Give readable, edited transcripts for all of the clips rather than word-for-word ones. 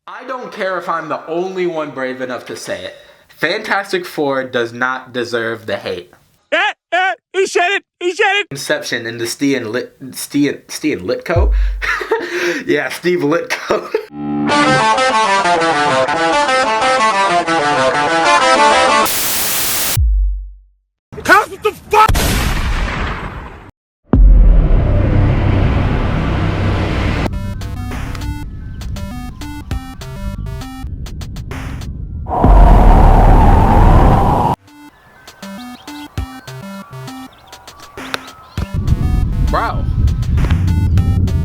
I don't care if I'm the only one brave enough to say it. Fantastic Four does not deserve the hate. He said it! He said it! Inception in the Steve Litko? Yeah, Steve Litko. Cuz, what the fuck?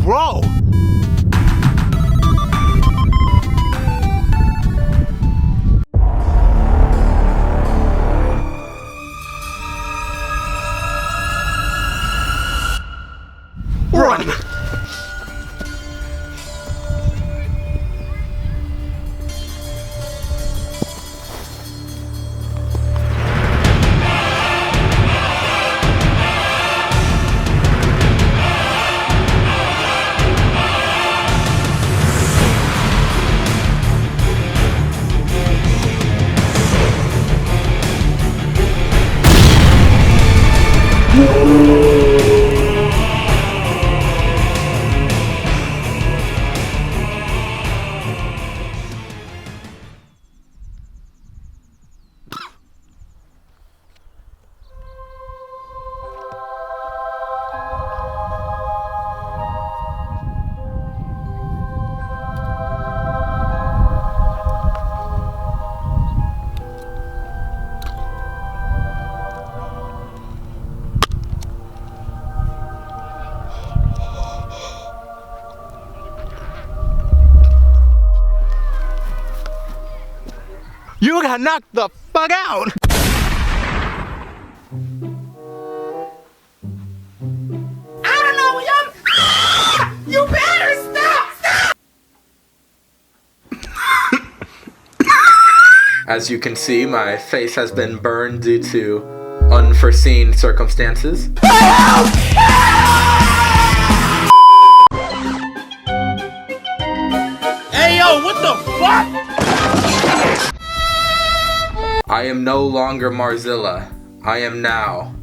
Bro! Run! You got knocked the fuck out! I don't know, you better stop! As you can see, my face has been burned due to unforeseen circumstances. Hey yo, what the fuck? I am no longer Marzilla. I am now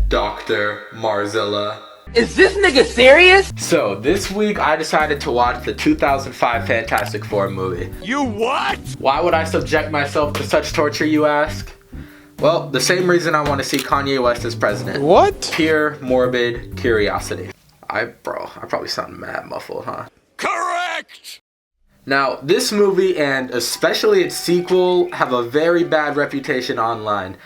Dr. Marzilla. Is this nigga serious? So, this week I decided to watch the 2005 Fantastic Four movie. You what? Why would I subject myself to such torture, you ask? Well, the same reason I want to see Kanye West as president. What? Pure, morbid curiosity. I probably sound mad muffled, huh? Correct! Now, this movie, and especially its sequel, have a very bad reputation online.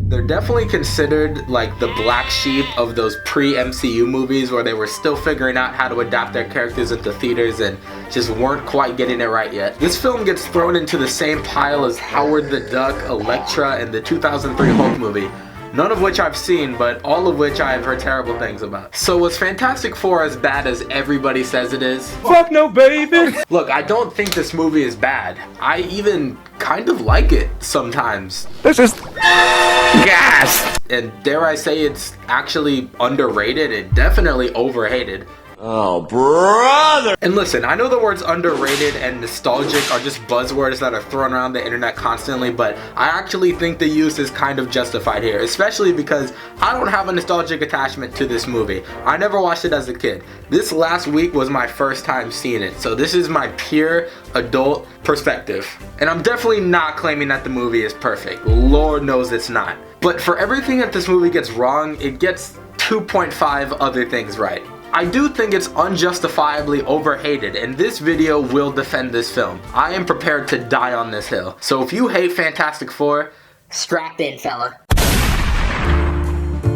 They're definitely considered like the black sheep of those pre-MCU movies where they were still figuring out how to adapt their characters into theaters and just weren't quite getting it right yet. This film gets thrown into the same pile as Howard the Duck, Elektra, and the 2003 Hulk movie. None of which I've seen, but all of which I've heard terrible things about. So was Fantastic Four as bad as everybody says it is? Fuck no, baby! Look, I don't think this movie is bad. I even kind of like it sometimes. This is gas! And dare I say it's actually underrated and definitely overhated. Oh, brother! And listen, I know the words underrated and nostalgic are just buzzwords that are thrown around the internet constantly, but I actually think the use is kind of justified here, especially because I don't have a nostalgic attachment to this movie. I never watched it as a kid. This last week was my first time seeing it, so this is my pure adult perspective. And I'm definitely not claiming that the movie is perfect. Lord knows it's not. But for everything that this movie gets wrong, it gets 2.5 other things right. I do think it's unjustifiably overhated, and this video will defend this film. I am prepared to die on this hill. So if you hate Fantastic Four, Strap in, fella.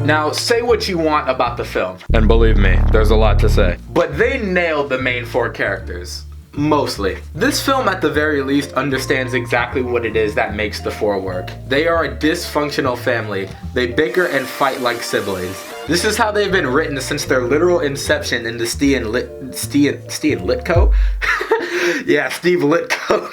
now say what you want about the film. And believe me, there's a lot to say. But they nailed the main four characters. Mostly. This film at the very least understands exactly what it is that makes the four work. They are a dysfunctional family. They bicker and fight like siblings. This is how they've been written since their literal inception in the Steve Litko? Yeah, Steve Litko.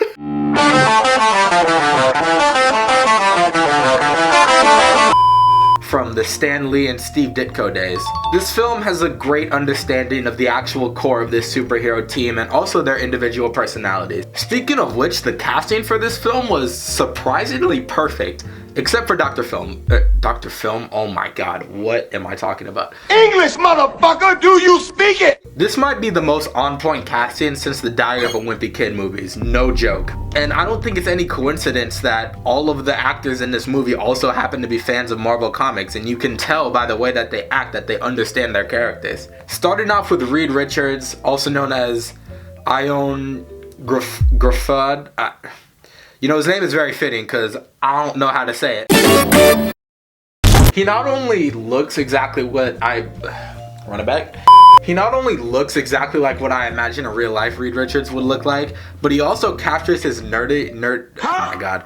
from the Stan Lee and Steve Ditko days. This film has a great understanding of the actual core of this superhero team and also their individual personalities. Speaking of which, the casting for this film was surprisingly perfect. Except for Dr. Film. Dr. Film? Oh my god, what am I talking about? English, motherfucker, do you speak it? This might be the most on-point casting since the Diary of a Wimpy Kid movies, no joke. And I don't think it's any coincidence that all of the actors in this movie also happen to be fans of Marvel Comics, and you can tell by the way that they act that they understand their characters. Starting off with Reed Richards, also known as Ion Griffad. You know, his name is very fitting because I don't know how to say it. He not only looks exactly what run it back. He not only looks exactly like what I imagine a real life Reed Richards would look like, but he also captures his oh my god.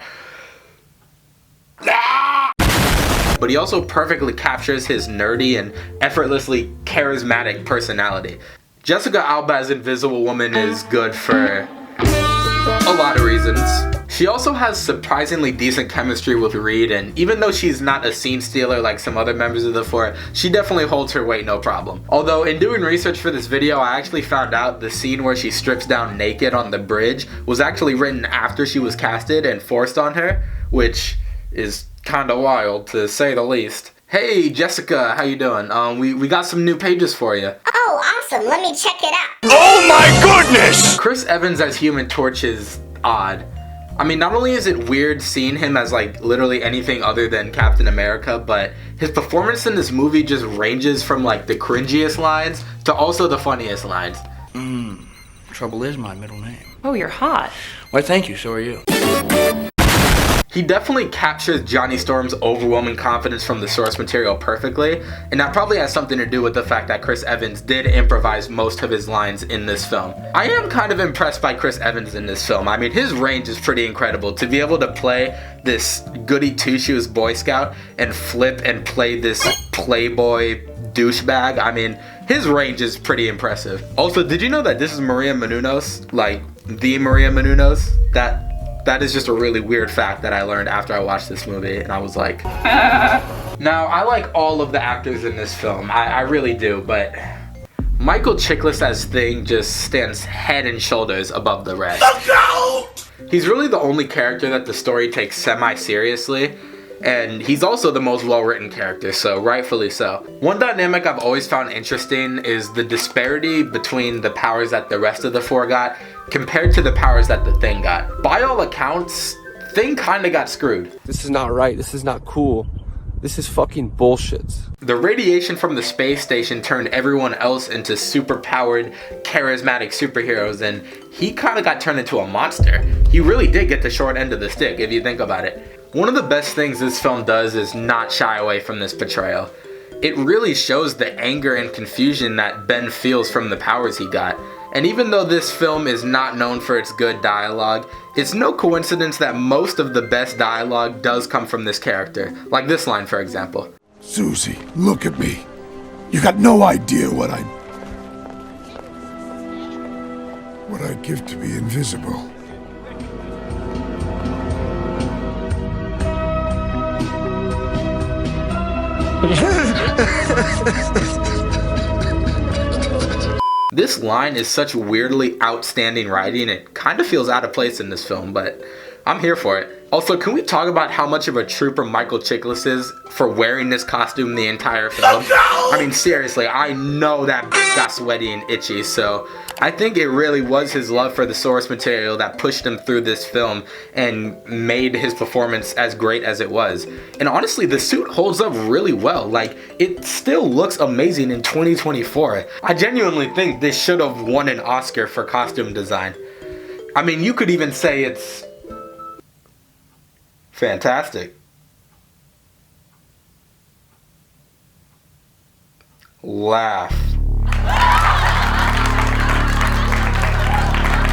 But he also perfectly captures his nerdy and effortlessly charismatic personality. Jessica Alba's Invisible Woman is good for a lot of reasons. She also has surprisingly decent chemistry with Reed, and even though she's not a scene stealer like some other members of the Four, she definitely holds her weight no problem. Although in doing research for this video, I actually found out the scene where she strips down naked on the bridge was actually written after she was casted and forced on her, which is kinda wild to say the least. Hey Jessica, how you doing? We got some new pages for you. Oh, awesome. Let me check it out. Oh my goodness! Chris Evans as Human Torch is odd. I mean, not only is it weird seeing him as like literally anything other than Captain America, but his performance in this movie just ranges from like the cringiest lines to also the funniest lines. Trouble is my middle name. Oh, you're hot. Why, thank you, so are you. He definitely captures Johnny Storm's overwhelming confidence from the source material perfectly, and that probably has something to do with the fact that Chris Evans did improvise most of his lines in this film. I am kind of impressed by Chris Evans in this film. I mean, his range is pretty incredible. To be able to play this goody two-shoes Boy Scout and flip and play this playboy douchebag, I mean, his range is pretty impressive. Also, did you know that this is Maria Menounos? Like, the Maria Menounos? That is just a really weird fact that I learned after I watched this movie, and I was like... Now, I like all of the actors in this film. I really do, but Michael Chiklis as Thing just stands head and shoulders above the rest. He's really the only character that the story takes semi-seriously, and he's also the most well-written character, so rightfully so. One dynamic I've always found interesting is the disparity between the powers that the rest of the Four got compared to the powers that the Thing got. By all accounts, Thing kinda got screwed. This is not right. This is not cool. This is fucking bullshit. The radiation from the space station turned everyone else into super-powered, charismatic superheroes, and he kinda got turned into a monster. He really did get the short end of the stick, if you think about it. One of the best things this film does is not shy away from this portrayal. It really shows the anger and confusion that Ben feels from the powers he got. And even though this film is not known for its good dialogue, it's no coincidence that most of the best dialogue does come from this character. Like this line, for example. Susie, look at me. You got no idea what I'd give to be invisible. This line is such weirdly outstanding writing, it kind of feels out of place in this film, but I'm here for it. Also, can we talk about how much of a trooper Michael Chiklis is for wearing this costume the entire film? I mean, seriously, I know that got sweaty and itchy, so I think it really was his love for the source material that pushed him through this film and made his performance as great as it was. And honestly, the suit holds up really well. Like, it still looks amazing in 2024. I genuinely think this should have won an Oscar for costume design. I mean, you could even say it's fantastic. Laugh.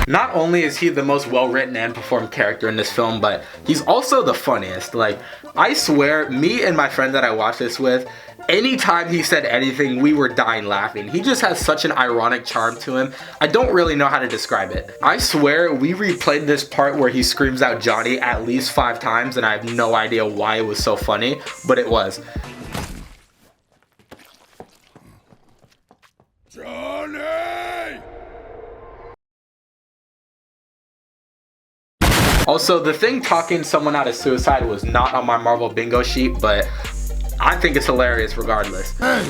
Not only is he the most well-written and performed character in this film, but he's also the funniest. Like, I swear, me and my friend that I watched this with, anytime he said anything, we were dying laughing. He just has such an ironic charm to him. I don't really know how to describe it. I swear, we replayed this part where he screams out Johnny at least 5 times, and I have no idea why it was so funny, but it was. Also, the Thing talking someone out of suicide was not on my Marvel bingo sheet, but I think it's hilarious regardless. Hey!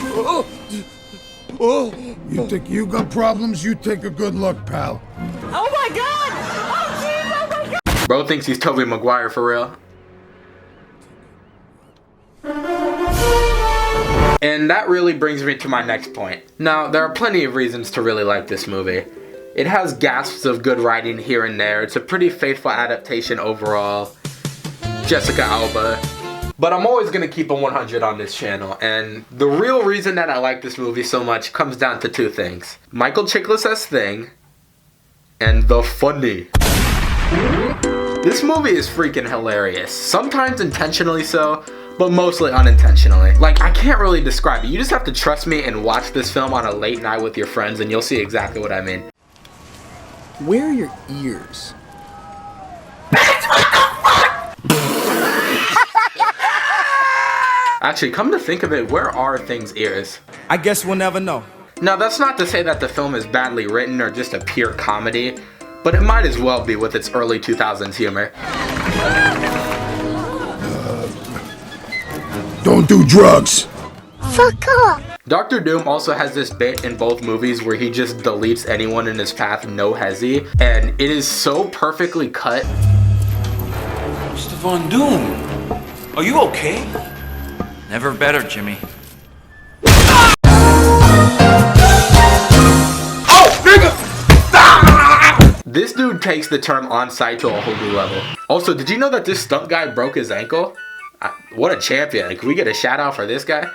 You think you got problems? You take a good look, pal. Oh my god! Oh jeez, oh my god! Bro thinks he's Tobey Maguire for real. And that really brings me to my next point. Now, there are plenty of reasons to really like this movie. It has gasps of good writing here and there. It's a pretty faithful adaptation overall. Jessica Alba. But I'm always gonna keep a 100 on this channel, and the real reason that I like this movie so much comes down to two things. Michael Chiklis as Thing, and the funny. This movie is freaking hilarious. Sometimes intentionally so, but mostly unintentionally. Like, I can't really describe it. You just have to trust me and watch this film on a late night with your friends and you'll see exactly what I mean. Where are your ears? Actually, come to think of it, where are Thing's ears? I guess we'll never know. Now, that's not to say that the film is badly written or just a pure comedy, but it might as well be with its early 2000s humor. Don't do drugs. Fuck off. Dr. Doom also has this bit in both movies where he just deletes anyone in his path, no hesi, and it is so perfectly cut. Mr. Von Doom, are you okay? Never better, Jimmy. This dude takes the term on-site to a whole new level. Also, did you know that this stunt guy broke his ankle? What a champion. Can we get a shout out for this guy?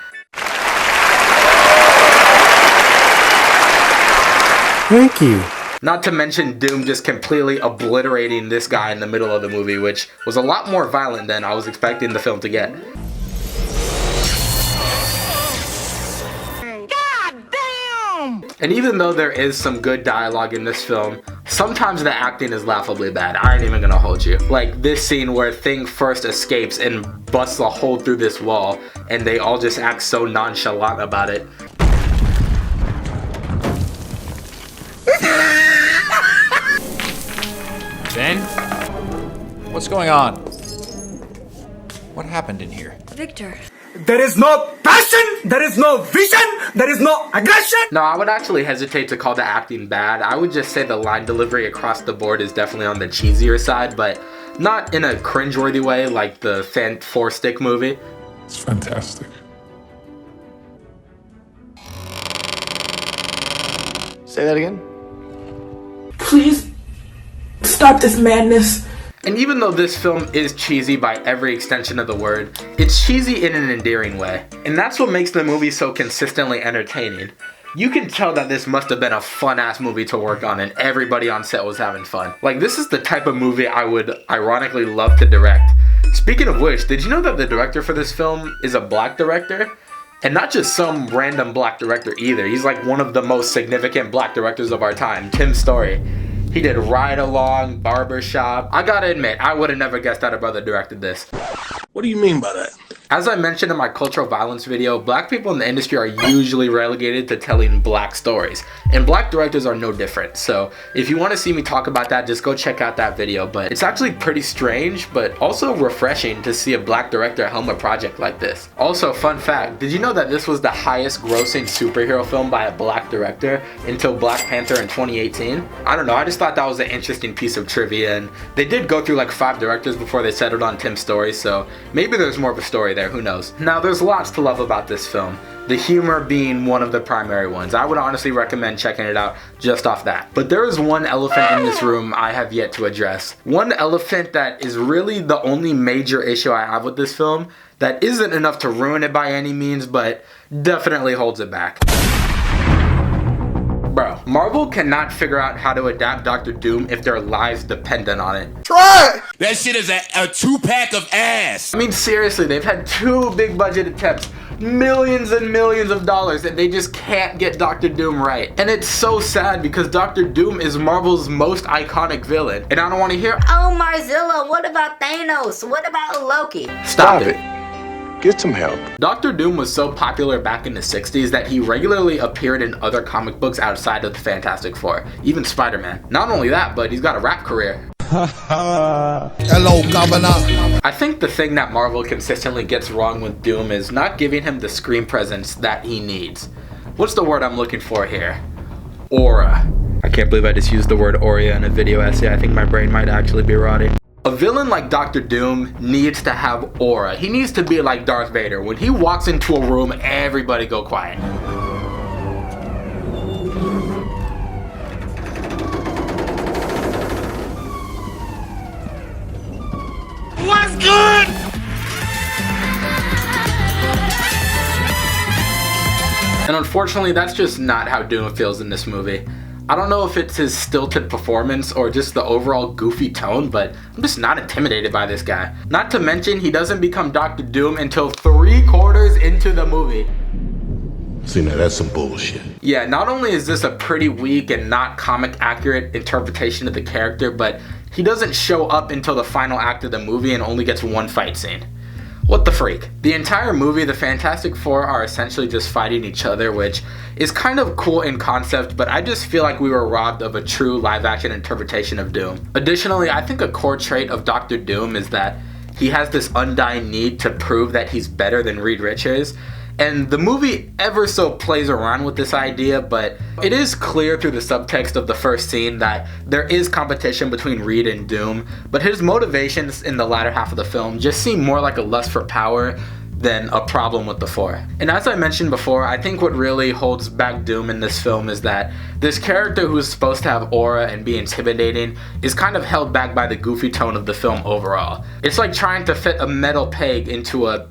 Thank you. Not to mention Doom just completely obliterating this guy in the middle of the movie, which was a lot more violent than I was expecting the film to get. And even though there is some good dialogue in this film, sometimes the acting is laughably bad. I ain't even gonna hold you. Like this scene where Thing first escapes and busts a hole through this wall, and they all just act so nonchalant about it. Ben? What's going on? What happened in here? Victor. There is no passion, there is no vision, there is no aggression. No, I would actually hesitate to call the acting bad. I would just say the line delivery across the board is definitely on the cheesier side, but not in a cringeworthy way like the Four-Stick movie. It's fantastic. Say that again? Please stop this madness. And even though this film is cheesy by every extension of the word, it's cheesy in an endearing way. And that's what makes the movie so consistently entertaining. You can tell that this must have been a fun-ass movie to work on and everybody on set was having fun. Like, this is the type of movie I would ironically love to direct. Speaking of which, did you know that the director for this film is a black director? And not just some random black director either. He's like one of the most significant black directors of our time, Tim Story. He did Ride Along, Barbershop. I gotta admit, I would have never guessed that a brother directed this. What do you mean by that? As I mentioned in my cultural violence video, black people in the industry are usually relegated to telling black stories, and black directors are no different. So if you want to see me talk about that, just go check out that video. But it's actually pretty strange, but also refreshing to see a black director helm a project like this. Also, fun fact, did you know that this was the highest grossing superhero film by a black director until Black Panther in 2018? I don't know, I just thought that was an interesting piece of trivia, and they did go through like 5 directors before they settled on Tim Story, so maybe there's more of a story there, who knows. Now, there's lots to love about this film, the humor being one of the primary ones. I would honestly recommend checking it out just off that. But there is one elephant in this room I have yet to address. One elephant that is really the only major issue I have with this film, that isn't enough to ruin it by any means, but definitely holds it back. Bro, Marvel cannot figure out how to adapt Dr. Doom if their lives dependent on it. Try! That shit is a 2-pack of ass! I mean, seriously, they've had 2 big budget attempts, millions and millions of dollars, and they just can't get Dr. Doom right. And it's so sad because Dr. Doom is Marvel's most iconic villain. And I don't want to hear, Oh, Marzilla, what about Thanos? What about Loki? stop it. Get some help. Dr. Doom was so popular back in the 60s that he regularly appeared in other comic books outside of the Fantastic Four, even Spider-Man. Not only that, but he's got a rap career. Hello, Governor. I think the thing that Marvel consistently gets wrong with Doom is not giving him the screen presence that he needs. What's the word I'm looking for here? Aura. I can't believe I just used the word aura in a video essay. I think my brain might actually be rotting. A villain like Dr. Doom needs to have aura. He needs to be like Darth Vader. When he walks into a room, everybody go quiet. What's good? And unfortunately, that's just not how Doom feels in this movie. I don't know if it's his stilted performance or just the overall goofy tone, but I'm just not intimidated by this guy. Not to mention, he doesn't become Dr. Doom until 3/4 into the movie. See, now that's some bullshit. Yeah, not only is this a pretty weak and not comic accurate interpretation of the character, but he doesn't show up until the final act of the movie and only gets one fight scene. What the freak? The entire movie, the Fantastic Four are essentially just fighting each other, which is kind of cool in concept, but I just feel like we were robbed of a true live-action interpretation of Doom. Additionally, I think a core trait of Dr. Doom is that he has this undying need to prove that he's better than Reed Richards, and the movie ever so plays around with this idea, but it is clear through the subtext of the first scene that there is competition between Reed and Doom, but his motivations in the latter half of the film just seem more like a lust for power than a problem with the Four. And as I mentioned before, I think what really holds back Doom in this film is that this character who's supposed to have aura and be intimidating is kind of held back by the goofy tone of the film overall. It's like trying to fit a metal peg into a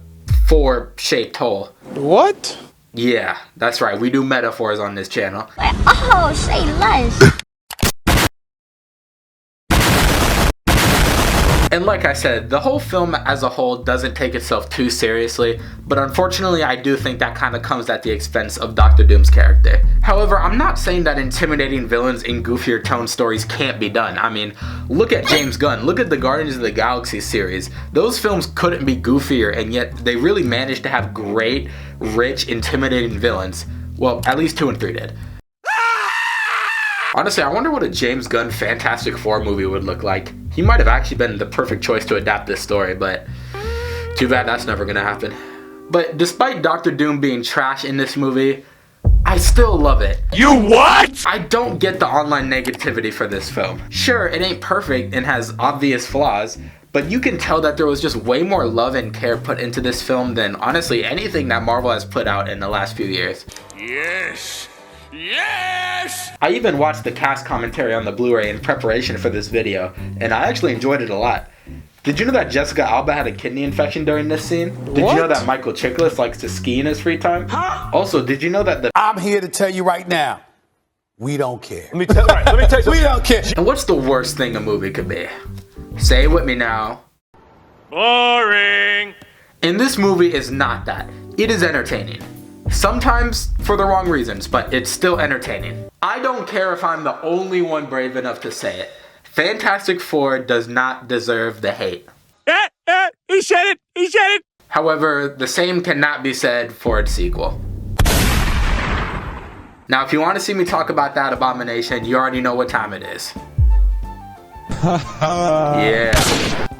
4-shaped hole. What? Yeah, that's right. We do metaphors on this channel. Oh, say less. And like I said, the whole film as a whole doesn't take itself too seriously, but unfortunately I do think that kind of comes at the expense of Dr. Doom's character. However, I'm not saying that intimidating villains in goofier tone stories can't be done. I mean, look at James Gunn, look at the Guardians of the Galaxy series. Those films couldn't be goofier, and yet they really managed to have great, rich, intimidating villains. Well, at least 2 and 3 did. Honestly, I wonder what a James Gunn Fantastic Four movie would look like. He might have actually been the perfect choice to adapt this story, but too bad that's never gonna happen. But despite Dr. Doom being trash in this movie, I still love it. You what? I don't get the online negativity for this film. Sure, it ain't perfect and has obvious flaws, but you can tell that there was just way more love and care put into this film than honestly anything that Marvel has put out in the last few years. Yes. Yes! I even watched the cast commentary on the Blu-ray in preparation for this video, and I actually enjoyed it a lot. Did you know that Jessica Alba had a kidney infection during this scene? Did you know that Michael Chiklis likes to ski in his free time? Huh? Also, did you know that the I'm here to tell you right now, we don't care. Let me tell you. We don't care. And what's the worst thing a movie could be? Say it with me now. Boring. And this movie is not that. It is entertaining. Sometimes for the wrong reasons, but it's still entertaining. I don't care if I'm the only one brave enough to say it. Fantastic Four does not deserve the hate. He said it. He said it. However, the same cannot be said for its sequel. Now, if you want to see me talk about that abomination, you already know what time it is. Yeah.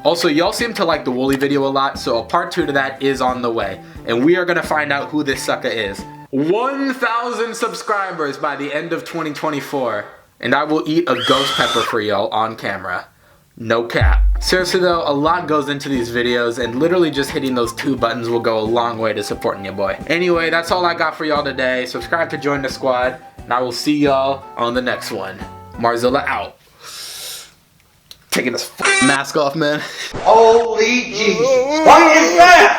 Also, y'all seem to like the Wooly video a lot, so a part 2 to that is on the way. And we are going to find out who this sucker is. 1,000 subscribers by the end of 2024. And I will eat a ghost pepper for y'all on camera. No cap. Seriously though, a lot goes into these videos, and literally just hitting those 2 buttons will go a long way to supporting your boy. Anyway, that's all I got for y'all today. Subscribe to join the squad, and I will see y'all on the next one. Marzilla out. Taking this mask off, man. Holy Jesus. What is that?